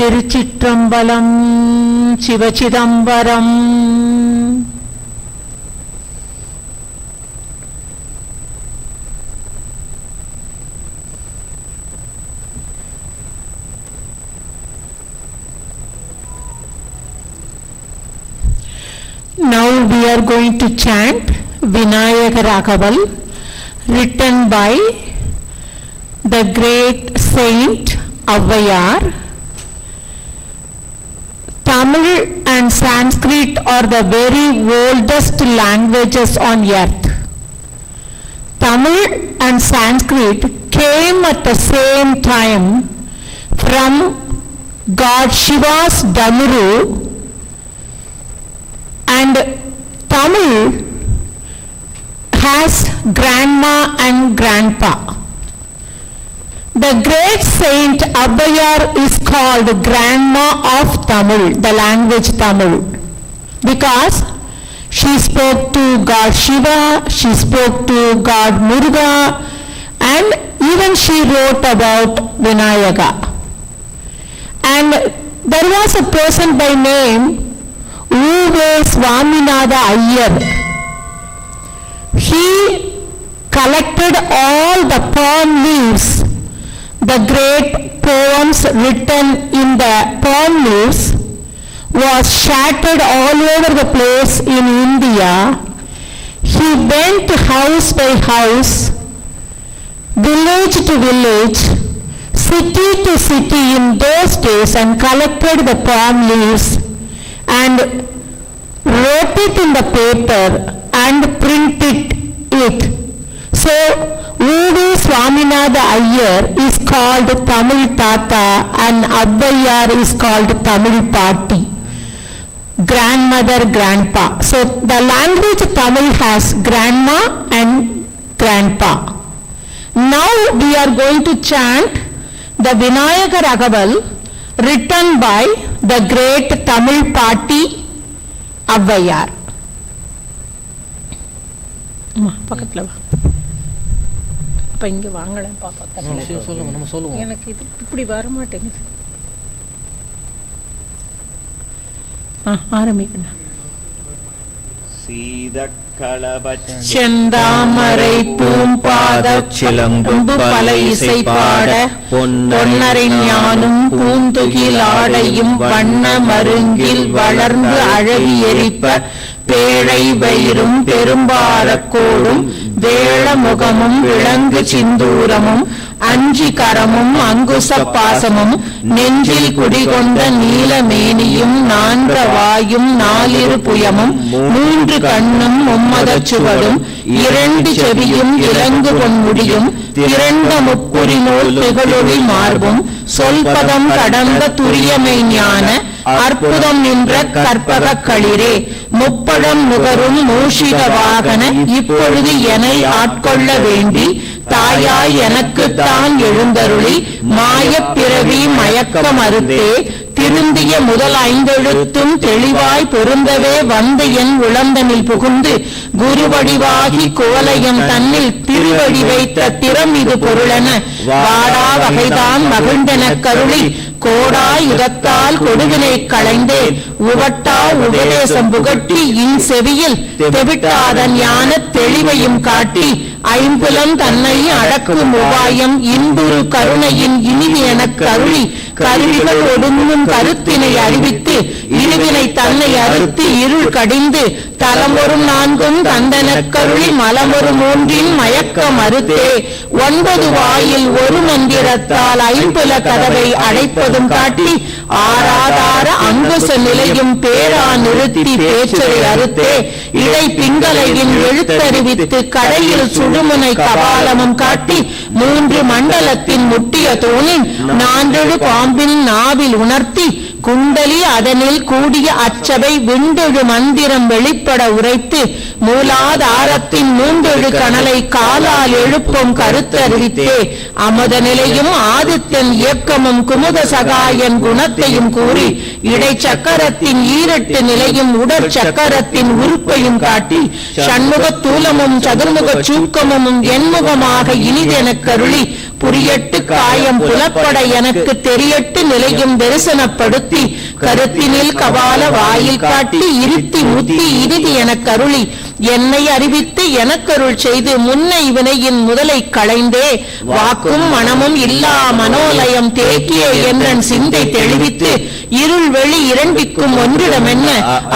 Thiruchitrambalam. Sivachidambaram. Now we are going to chant Vinayaka Ragaval, written by the great saint Avvayar. Tamil and Sanskrit are the very oldest languages on earth. Tamil and Sanskrit came at the same time from God Shiva's Damuru, and Tamil has grandma and grandpa. The great saint Avvayar is called grandma of Tamil, the language Tamil, because she spoke to God Shiva, she spoke to God Muruga, and even she wrote about Vinayaka. And there was a person by name Uve Swaminatha Iyer. He collected all the palm leaves, the great poems written in the palm leaves was shattered all over the place in India. He went house by house, village to village, city to city in those days and collected the palm leaves and wrote it in the paper and printed it. So Uve Swaminatha Iyer is called Tamil Tata and Avvayar is called Tamil Paati, grandmother, grandpa. So the language Tamil has grandma and grandpa. Now we are going to chant the Vinayaka Ragaval, written by the great Tamil Paati Avvayar. பக்கத்துல வா. அப்ப இங்க வாங்கலாம் பாப்பா. சொல்லுங்க. எனக்கு இது இப்படி வர மாட்டேங்குது. ஆரம்பிக்கணும். செந்தாமரை பூம்பாதச் சிலம்பு பல இசை பாட பொன்னரை ஞானும் பூந்துகில் ஆடையும் வண்ண மருங்கில் வளர்ந்து அழகி எரிப்ப பேழை வயிறும் பெரும்பாரக்கோடும் வேள முகமும் விளங்கு சிந்தூரமும் அஞ்சி கரமும் அங்குச பாசமும் நெஞ்சில் குடிகொண்ட நீலமேனியும் நான்ற வாயும் நாலிரு புயமும் மூன்று கண்ணும் மும்மதச் சுவடும் இரண்டு செவியும் இலங்கு பொன்முடியும் திரண்ட முப்புரி நூல் திகழொளி மார்பும் சொல்பதம் கடந்த துரியமை ஞான அற்புதம் நின்ற கற்பக களிரே முப்பழம் நுகரும் மூஷிக வாகன இப்பொழுது என்னை ஆட்கொள்ள வேண்டி தாயாய் எனக்குத்தான் எழுந்தருளி மாயப் பிறவி மயக்க மறுத்தே திருந்திய முதல் ஐந்தெழுத்தும் தெளிவாய் பொருந்தவே வந்து என் உளந்தனில் புகுந்து குருவடிவாகி குவலயம் தன்னில் திருவடி வைத்த திறம் இது பொருளென வாடா வகைதான் மகிழ்ந்தெனக் கருளி கோடா யுகத்தால் கொடுவினை களைந்தே உவட்டா உபதேசம் புகட்டி இன் செவியில் தெவிட்டாத ஞான தெளிவையும் காட்டி ஐம்புலம் தன்னை அடக்கும் உபாயம் இன்புறு கருணையின் இனிவி எனக் கருளி கருவிகள் ஒடுங்கும் கருத்தினை அறிவித்து இருவினை தன்னை அறுத்து இருள் கடிந்து தலமொரும் நான்கும் தந்தனக் கருளி மலமொரு மூன்றின் மயக்க மறுத்தே ஒன்பது வாயில் ஒரு மந்திரத்தால் ஐம்புல கதவை அடைப்பதும் காட்டி ஆராதார அங்குச நிலையும் பேரா நிறுத்தி பேச்சரை அறுத்தே இடை பிங்களையின் எழுத்தறிவித்து கடையில் சுடுமுனை கபாலமும் காட்டி மூன்று மண்டலத்தின் முட்டிய தோணின் நான்கெழு பாம்பின் நாவில் உணர்த்தி குண்டலி அதனில் கூடிய அச்சபை விண்டெழு மந்திரம் வெளிப்பட உரைத்து மூலாதாரத்தின் மூன்றெழு கணலை கால கல்லால் எழுப்பும் கருத்தறிவித்தே அமுத நிலையும் ஆதித்தன் இயக்கமும் குமுத சகாயன் குணத்தையும் கூறி இடைச்சக்கரத்தின் ஈரட்டு நிலையும் உடற்சக்கரத்தின் உறுப்பையும் காட்டி சண்முக தூலமும் சதுர்முக சூக்கமும் எண்முகமாக இனிதெனக் கருளி புரியட்டு காயம் புலப்பட எனக்கு தெரியட்டு நிலையும் தரிசனப்படுத்தி கருத்தினில் கபால வாயில் காட்டி இருத்தி முத்தி இறுதி எனக் கருளி என்னை அறிவித்து எனக்கருள் செய்து முன்னை வினையின் முதலை களைந்தே வாக்கும் மனமும் இல்லா மனோலயம் தேக்கிய என்னன் சிந்தை தெளிவித்து இருள் வெளி இரண்டிற்கும் ஒன்றிடமென்ன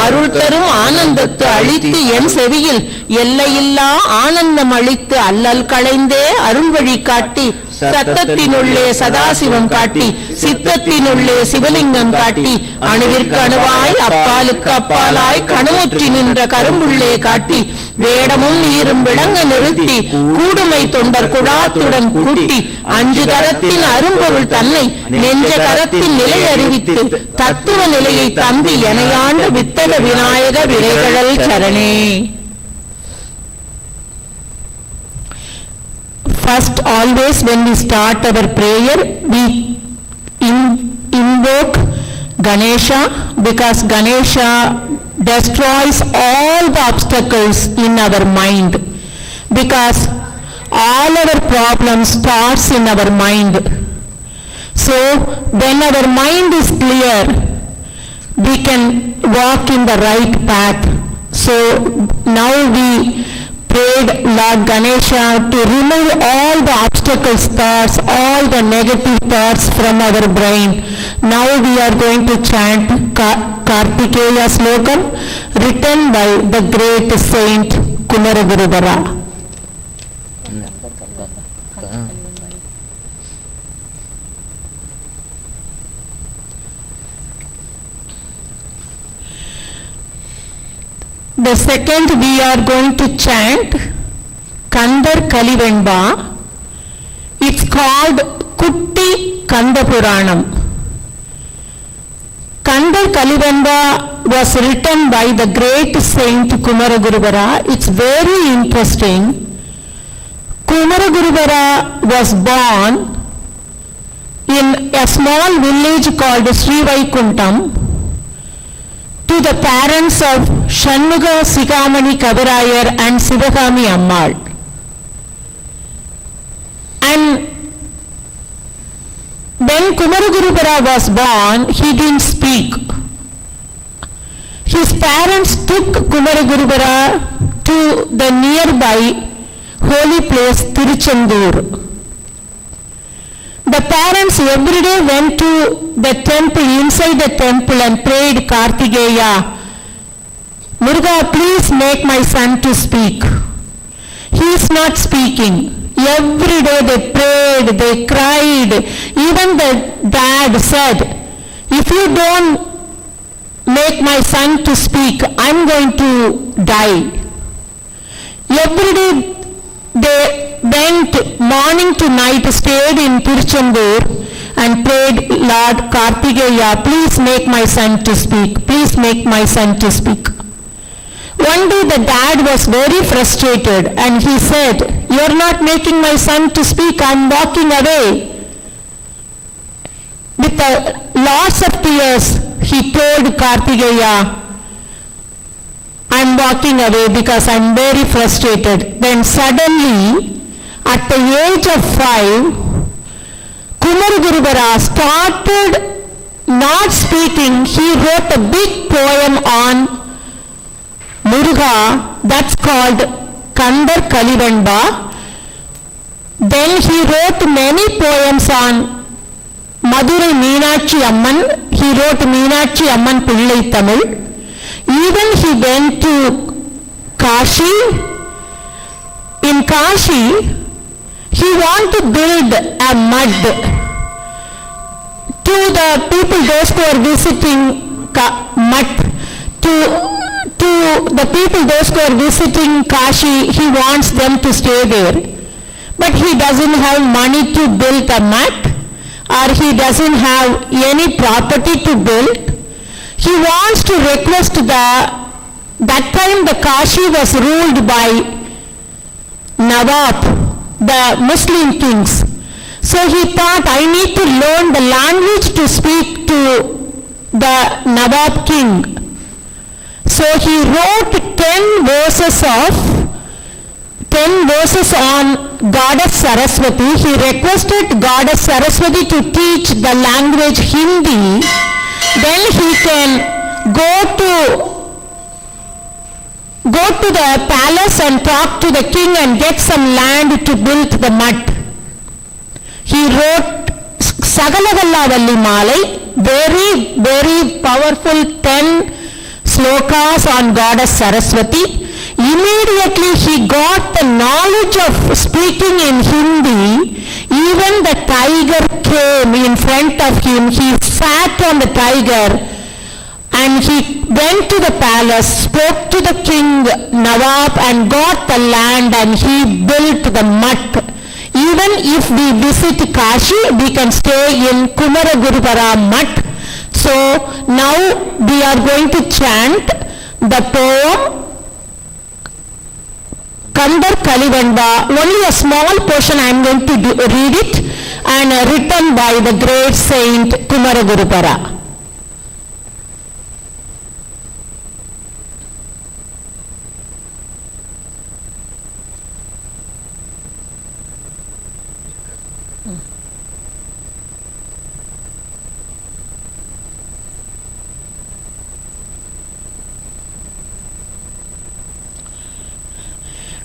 அருள் தரும் ஆனந்தத்து அழித்து என் செவியில் எல்லையில்லா ஆனந்தம் அளித்து அல்லல் களைந்தே அருள் வழி காட்டி சத்தத்தினுள்ளே சதாசிவம் காட்டி சித்தத்தினுள்ளே சிவலிங்கம் காட்டி அணுவிற்கு அணுவாய் அப்பாலுக்கு அப்பாலாய் கணுமுற்றி நின்ற கரும்புள்ளே காட்டி வேடமும் நீரும் விளங்க நிறுத்தி கூடுமை தொண்டர் குழாத்துடன் கூட்டி அஞ்சு கரத்தின் அரும்பொருள் தன்னை நெஞ்ச கரத்தின் நிலை அறிவித்து தத்துவ நிலையை தம்பி எனையாண்டு வித்தக Vinayaka விரைகடல் சரணே. First, always when we start our prayer, we invoke Ganesha, because Ganesha destroys all the obstacles in our mind, because all our problems starts in our mind. So when our mind is clear, we can walk in the right path. So now we prayed Lord Ganesha to remove all the obstacle thoughts, all the negative thoughts from our brain. Now we are going to chant Kartikeya Slokam written by the great saint Kumaragurudara. The second we are going to chant Kandar Kalivenba. It's called Kutti Kanda Puranam. Kandar Kalivenba was written by the great saint Kumaraguruvara. It's very interesting. Kumaraguruvara was born in a small village called Sri Vaikuntham to the parents of Shanmuga Sigamani Kavirayar and Sivagami Ammal. And when Kumaraguruvara was born, he didn't speak. His parents took Kumaraguruvara to the nearby holy place Tiruchendur. The parents every day went to the temple, inside the temple, and prayed Kartikeya, Muruga, please make my son to speak. He is not speaking. Every day they prayed, they cried. Even the dad said, if you don't make my son to speak, I'm going to die. Every day they went morning to night, stayed in Tiruchendur and prayed, Lord Kartikeya, please make my son to speak. Please make my son to speak. One day the dad was very frustrated and he said, you are not making my son to speak, I am walking away. With a lots of tears, he told Kartikeya, I am walking away because I am very frustrated. Then suddenly, at the age of 5, Kumaraguruvara started not speaking. He wrote a big poem on Muruga, that's called Kandar Kalivenba. Then he wrote many poems on Madurai Meenakshi Amman. He wrote Meenakshi Amman Pillai Tamil. Even he went to Kashi. In Kashi, he wanted to build a mud to the people, those who are visiting mud, to the people, those who are visiting Kashi, he wants them to stay there. But he doesn't have money to build a mud, or he doesn't have any property to build. He wants to request that time the Kashi was ruled by Nawab. the Muslim kings. So he thought, I need to learn the language to speak to the Nawab king. So he wrote 10 verses on Goddess Saraswati. He requested Goddess Saraswati to teach the language Hindi. Then he can go to the palace and talk to the king and get some land to build the mud. He wrote Sagalagallavalli Malai, very powerful 10 slokas on Goddess Saraswati. Immediately he got the knowledge of speaking in Hindi. Even the tiger came in front of him. He sat on the tiger and he went to the palace, spoke to the king Nawab and got the land, and he built the mutt. Even if we visit Kashi, we can stay in Kumaragurupara mutt. So now we are going to chant the poem Kandar Kalivanda. Only a small portion I am going to read it, and written by the great saint Kumaragurupara.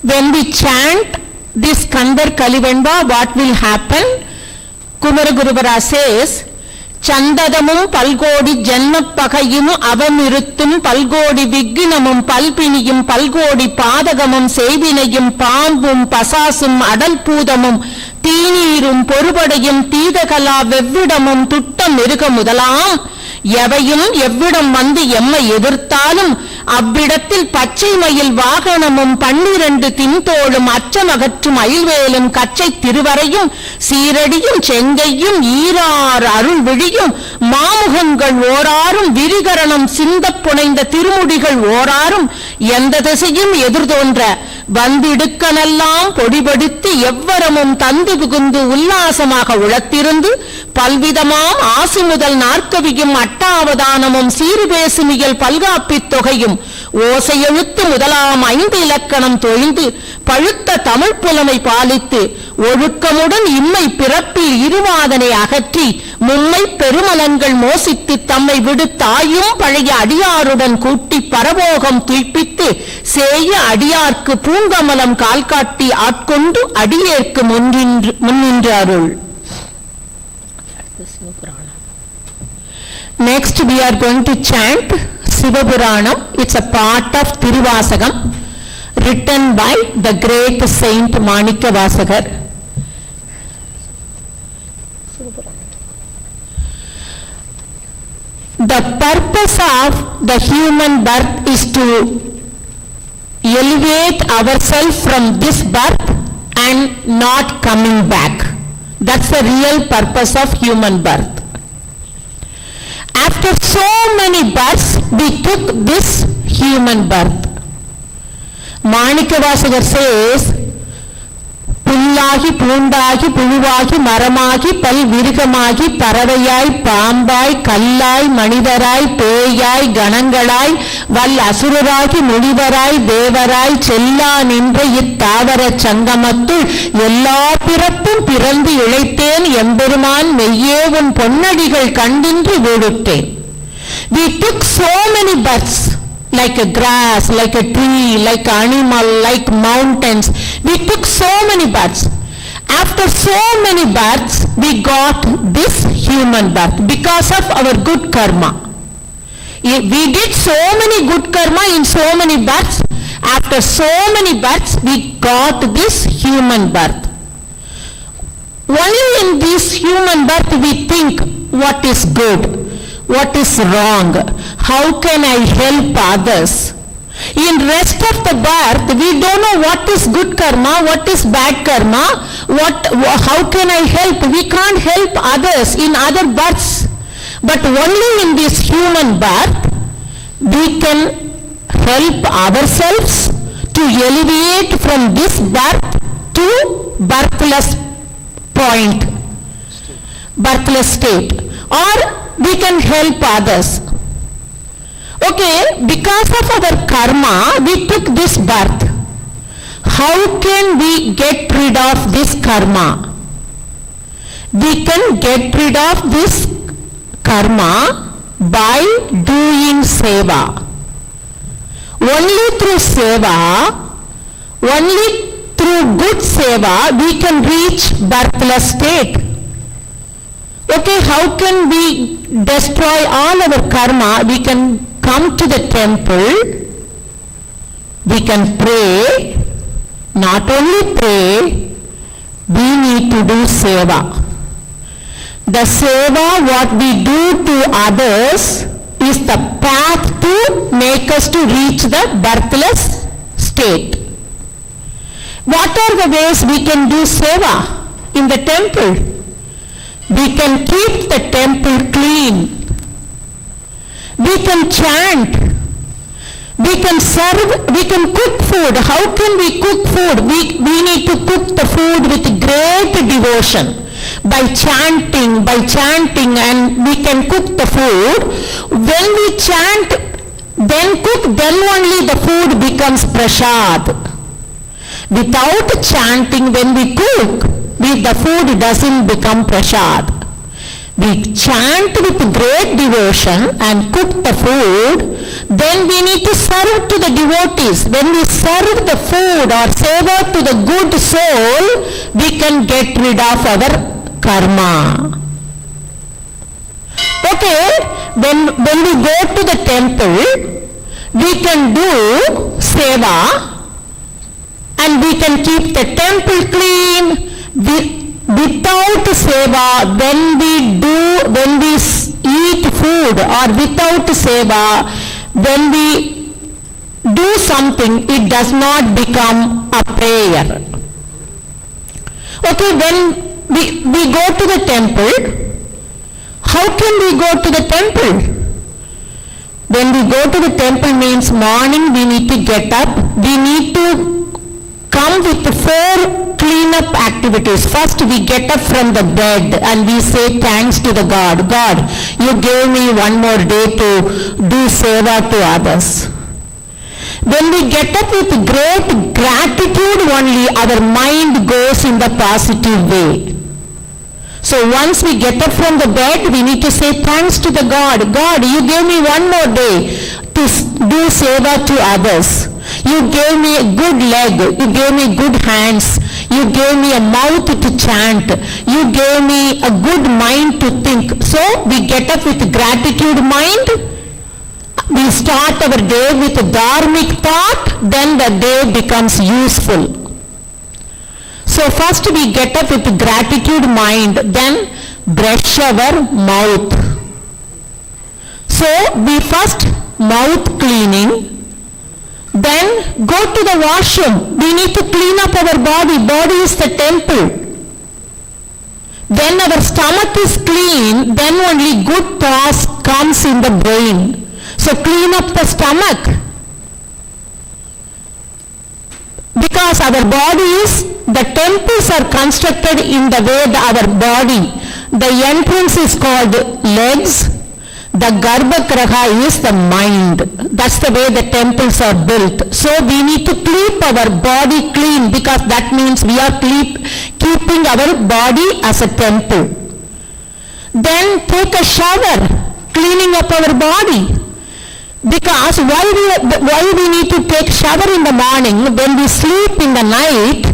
When we chant this Kandar Kalivanda, what will happen? Kumaragurupara says, Chandadamum palgodi jannapakayimu avamiruthum palgodi vigginamum palpiniyum palgodi padagamum sevinayum paambum pasasum adalpudamum தீநீரும் பொறுபடையும் தீதகலா வெவ்விடமும் துட்டம் இருக்க முதலாம் எவையும் எவ்விடம் வந்து எம்மை எதிர்த்தாலும் அவ்விடத்தில் பச்சை மயில் வாகனமும் 12 தின்தோளும் அச்சமகற்றும் அயில்வேலும் கச்சை திருவரையும் சீரடியும் செங்கையும் ஈரார் அருள் விழியும் மாமுகங்கள் ஓராரும் விரிகரணம் சிந்தப் புனைந்த திருமுடிகள் ஓராரும் எந்த திசையும் எதிர்தோன்ற வந்திடுக்கனெல்லாம் பொடிபடுத்தி எவ்வரமும் தந்து புகுந்து உல்லாசமாக உளத்திருந்து பல்விதமாம் ஆசி முதல் நாற்கவியும் அட்டாவதானமும் சீர்பேசுமியல் பல்காப்பித் தொகையும் ஓசையெழுத்து முதலாம் 5 இலக்கணம் தொழிந்து பழுத்த தமிழ் புலமை பாலித்து ஒழுக்கமுடன் இம்மை பிறப்பில் இருவாதனை அகற்றி மும்மை பெருமலங்கள் மோசித்து தம்மை விடு தாயும் பழைய அடியாருடன் கூட்டி பரபோகம் துய்ப்பித்து சேய அடியார்க்கு பூங்கமலம் கால்காட்டி ஆட்கொண்டு அடியேற்கு முன்னின்று அருள். Next we are going to chant Sivapuranam. It's a part of Tiruvasagam written by the great saint Manikavasagar. The purpose of the human birth is to elevate ourselves from this birth and not coming back. That's the real purpose of human birth. After so many births, we took this human birth. Manikavasagar says, புல்லாகி பூண்டாகி புழுவாகி மரமாகி பல் விருகமாகி பறவையாய் பாம்பாய் கல்லாய் மனிதராய் பேயாய் கணங்களாய் வல் அசுரராகி முனிவராய் தேவராய் செல்லா நின்ற இத்தாவர சங்கமத்துள் எல்லா பிறப்பும் பிறந்து இழைத்தேன் எம்பெருமான் மெய்யே உன் பொன்னடிகள் கண்டின்று வீடுற்றேன். We took so many births, like a grass, like a tree, like an animal, like mountains. We took so many births. After so many births, we got this human birth because of our good karma. We did so many good karma in so many births. After so many births, we got this human birth. Only in this human birth we think what is good, what is wrong, how can I help others. In rest of the birth we don't know what is good karma, what is bad karma, how can I help. We can't help others in other births, but only in this human birth we can help ourselves to elevate from this birth to birthless point, birthless state, or we can help others. Okay, because of our karma, we took this birth. How can we get rid of this karma? We can get rid of this karma by doing seva. Only through seva, only through good seva, we can reach birthless state. Okay, how can we destroy all our karma? We can come to the temple, we can pray, not only pray, we need to do seva. The seva what we do to others is the path to make us to reach the birthless state. What are the ways we can do seva in the temple? We can keep the temple clean. We can chant. We can serve, we can cook food. How can we cook food? We need to cook the food with great devotion. By chanting, and we can cook the food. When we chant, then cook, then only the food becomes prasad. Without chanting, when we cook, the food doesn't become prasad. We chant with great devotion and cook the food, then we need to serve to the devotees. When we serve the food or seva to the good soul, we can get rid of our karma. Okay, when we go to the temple, we can do seva and we can keep the temple clean. Without seva, when we eat food, or without seva, when we do something, it does not become a prayer. Okay, when we go to the temple, how can we go to the temple? When we go to the temple means morning we need to get up, we need to come with 4 clean-up activities. First, we get up from the bed and we say thanks to the God. God, you gave me one more day to do seva to others. When we get up with great gratitude only, our mind goes in the positive way. So once we get up from the bed, we need to say thanks to the God. God, you gave me one more day to do seva to others. You gave me a good leg, you gave me good hands, you gave me a mouth to chant, you gave me a good mind to think. So we get up with gratitude mind, we start our day with a dharmic thought, then the day becomes useful. So first we get up with gratitude mind, then brush our mouth. So we first mouth cleaning, then go to the washroom. We need to clean up our body. Body is the temple. When our stomach is clean, then only good thoughts comes in the brain. So clean up the stomach. Because our body is, the temples are constructed in the way our body. The entrance is called legs. The Garbhagriha is the mind. That's the way the temples are built. So we need to keep our body clean, because that means we are keeping our body as a temple. Then take a shower, cleaning up our body. Because why we need to take shower in the morning? When we sleep in the night,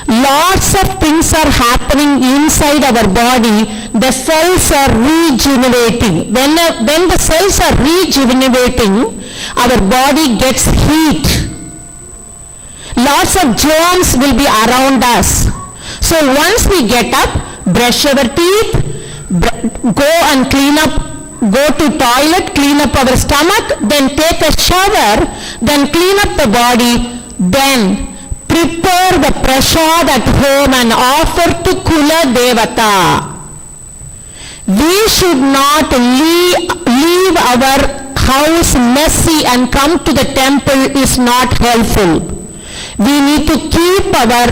lots of things are happening inside our body. The cells are regenerating. When the cells are regenerating, our body gets heat. Lots of germs will be around us. So once we get up, brush our teeth, go and clean up, go to toilet, clean up our stomach, then take a shower, then clean up the body, then prepare the prasad at home and offer to Kula Devata. We should not leave our house messy and come to the temple is not helpful. We need to keep our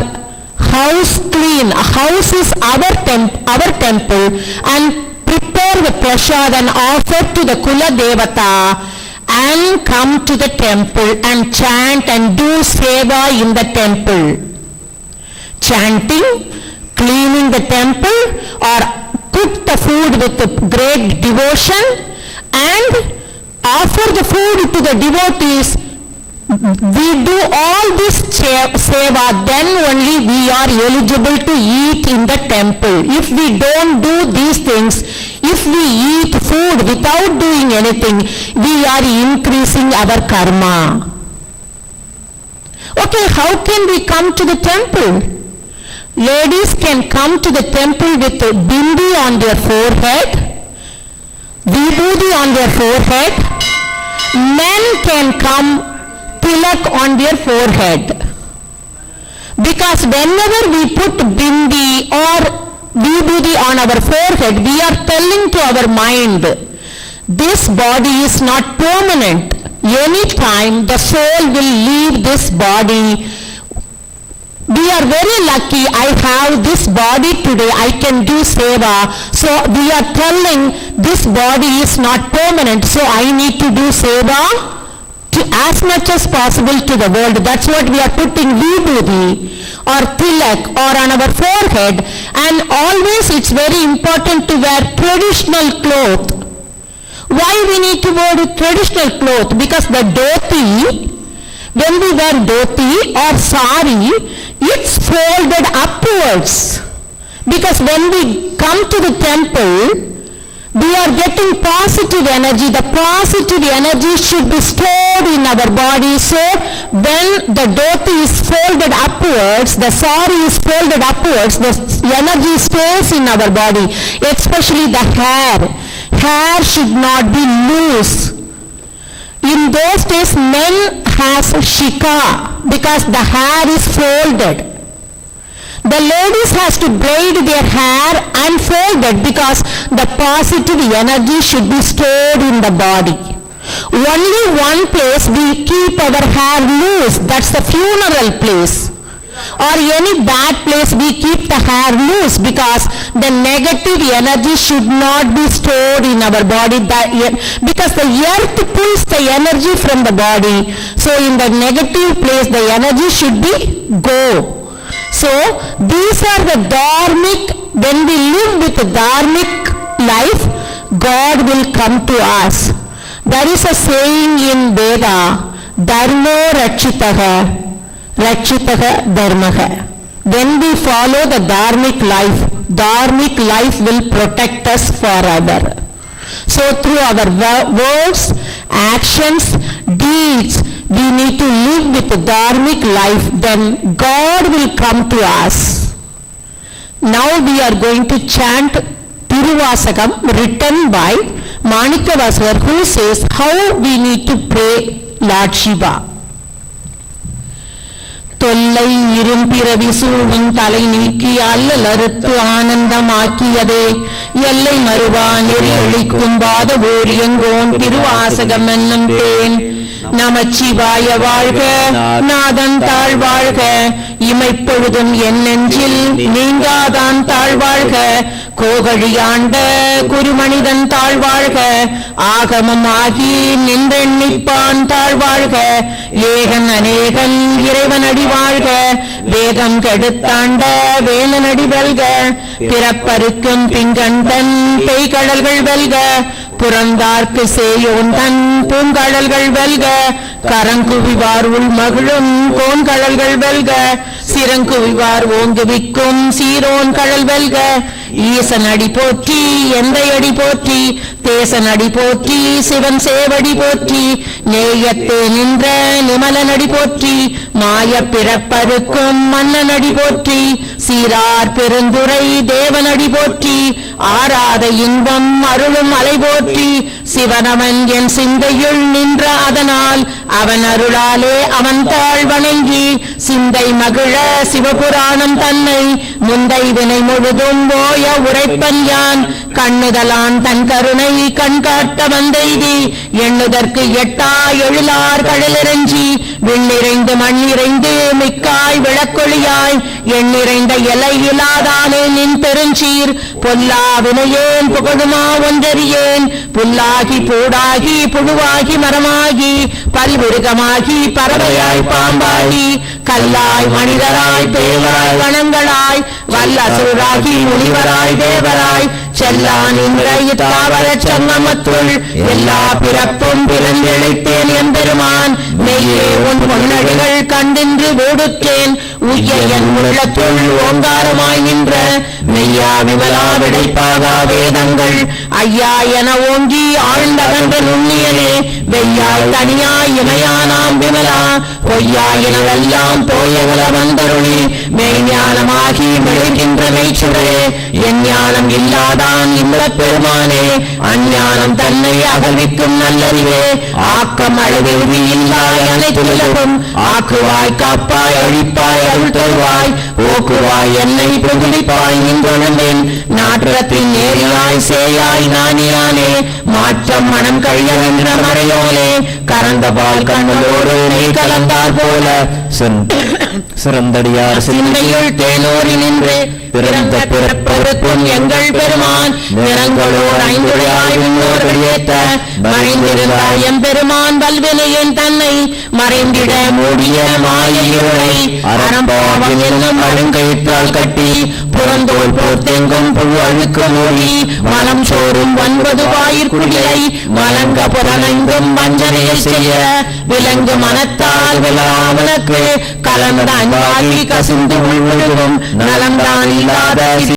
house clean. A house is our temple, and prepare the prasad and offer to the Kula Devata, and come to the temple and chant and do seva in the temple. Chanting, cleaning the temple, or cook the food with great devotion and offer the food to the devotees. We do all this seva, then only we are eligible to eat in the temple. If we don't do these things, if we eat food without doing anything, we are increasing our karma. Okay, how can we come to the temple? Ladies can come to the temple with a bindi on their forehead, vibhuti on their forehead. Men can come tilak on their forehead. Because whenever we put bindi or vibhuti on our forehead, we are telling to our mind, this body is not permanent. Anytime the soul will leave this body. We are very lucky, I have this body today, I can do seva. So we are telling this body is not permanent, so I need to do seva to as much as possible to the world. That's what we are putting vibhuti or tilak or on our forehead. And always it's very important to wear traditional cloth. Why we need to wear traditional cloth? Because the dhoti, when we wear dhoti or sari, it's folded upwards. Because when we come to the temple, we are getting positive energy. The positive energy should be stored in our body. So when the dhoti is folded upwards, the sari is folded upwards, the energy stays in our body. Especially the hair. Hair should not be loose. In those days, men has shika because the hair is folded. The ladies has to braid their hair and fold it because the positive energy should be stored in the body. Only one place we keep our hair loose, that's the funeral place. Or any bad place we keep the hair loose because the negative energy should not be stored in our body. Because the earth pulls the energy from the body. So in the negative place the energy should be go. So these are the dharmic, when we live with the dharmic life, God will come to us. There is a saying in Veda, dharmo rakshitaha, rakshitaha dharmaha. When we follow the dharmic life will protect us forever. So through our words, actions, deeds, we need to live with the dharmic life, then God will come to us. Now we are going to chant Tiruvasakam written by Manikavasar, who says how we need to pray Lord Shiva. தொல்லை இரும்பிறவி சூழும் தலை நீக்கி அல்லல் அறுத்து ஆனந்தமாக்கியதே எல்லை மறுவா நெறி ஒழிக்கும் பாத ஓரியங்கோன் திருவாசகம் என்னும் தேன் நமச்சிவாய வாழ்க நாதன் தாழ் வாழ்க இமைப்பொழுதும் என் நெஞ்சில் நீங்காதான் தாழ் வாழ்க கோகழியாண்ட குருமனிதன் தாழ் வாழ்க ஆகமம் ஆகி நின்றெண்ணிப்பான் தாழ் வாழ்க ஏகன் அநேகன் இறைவன் அடி வாழ்க வேகம் கெடுத்தாண்ட வேலன் அடி வெல்க பிறப்பருக்கும் திங்கண்டன் பெய்கடல்கள் வெல்க புறந்தார்க்கு சேயோன் தன் பூங்கடல்கள் வெல்க கரங்குவிவார் உள் மகிழும் கோன்கடல்கள் வெல்க சிறங்குவிவார் ஓங்குவிக்கும் சீரோன் கடல் வெல்க ஈசன் அடி போற்றி எந்தை அடி போற்றி தேசன் அடி போற்றி சிவன் சேவடி போற்றி நேயத்தே நின்ற நிமலன் அடி போற்றி மாய பிறப்பருக்கும் மன்னன் அடி போற்றி சீரார் பெருந்துரை தேவன் அடி போற்றி ஆராத இன்பம் அருளும் அலை போற்றி சிவனவன் என் சிந்தையுள் நின்ற அதனால் அவன் அருளாலே அவன் தாழ் வணங்கி சிந்தை மகிழ சிவபுராணம் தன்னை முந்தை வினை முழுதும் போய உரைப்பன் யான் கண்ணுதலான் தன் கருணை கண்காட்ட வந்தெய்தி எண்ணுதற்கு எட்டா எழிலார் கடலிறஞ்சி விண்ணிறைந்து மண்ணிறைந்து மிக்காய் விளக்கொழியாய் எண்ணிறைந்த எலை இலாதானே நின் பெருஞ்சீர் பொல்லா வினையேன் புகழுமா ஒன்றறியேன் புல்லாகி பூடாகி புழுவாகி மரமாகி பல்விருகமாகி பறவையாய் பாம்பாகி கல்லாய் மனிதராய் தேவராய் வனங்களாய் வல்லசுராகி முனிவராய் தேவராய் செல்லான் இன்றைய சங்கமத்துள் எல்லா பிறப்பும் பிறந்தெழைத்தேன் எம்பெருமான் மெய்யே உன் பொன்னடிகள் கண்டின்று ஓடுத்தேன் உய்ய என் உள்ளத்துள் ஓங்காரமாய் நின்ற மெய்யா விமலா விடைப்பாகா வேதங்கள் ஐயா என ஓங்கி ஆழ்ந்தகன்ற நுண்ணியனே வெய்யாய் தனியாய் இமையானாம் விமலா பொய்யா எனவெல்லாம் போயகல வந்தருளி மெய்ஞானமாகி விளைகின்ற மெய்ச்சுடரே என் ஞானம் இல்லாதான் இன்பப் பெருமானே அஞ்ஞானம் தன்னை அகழ்விக்கும் நல்லறிவே ஆக்கம் அழகு இல்லாய் அனைத்துலகும் ஆக்குவாய் காப்பாய் அழிப்பாய் அருள் தருவாய் ஓக்குவாய் என்னை பிரதிப்பாய் நின்றொழுந்தேன் நாற்றத்தின் நேரியாய் சேயாய் நானியானே மாற்றம் மனம் கழியவென்ற மறையோனே கறந்த பால் கண்ணலோடு நீ கலந்தார் போல சிறந்தடியார் சிந்தையுள் தேனோரி நின்று பிறந்த பிறப்பொருக்கும் எங்கள் பெருமான் நிறங்களோர் ஐந்துடையாய் விண்ணோர்கள் ஏத்த மறைந்திருந்தாய் எம்பெருமான் வல்வினையின் தன்னை மறைந்திட மூடிய மாயிரை அறம்பாவம் என்னும் அருங்கயிற்றால் கட்டி புறந்தோல் போர்த்தெங்கும் புழு அழுக்கு மூடி மலம் சோறும் 9 வாயிற்குடியை மலங்க புறனைந்தும் வஞ்சனையை செய்ய விலங்கு மனத்தால் விழாமலுக்கு கலந்த அஞ்சாகி கசிந்து உள்விழுகும் நலம்தான் இல்லாத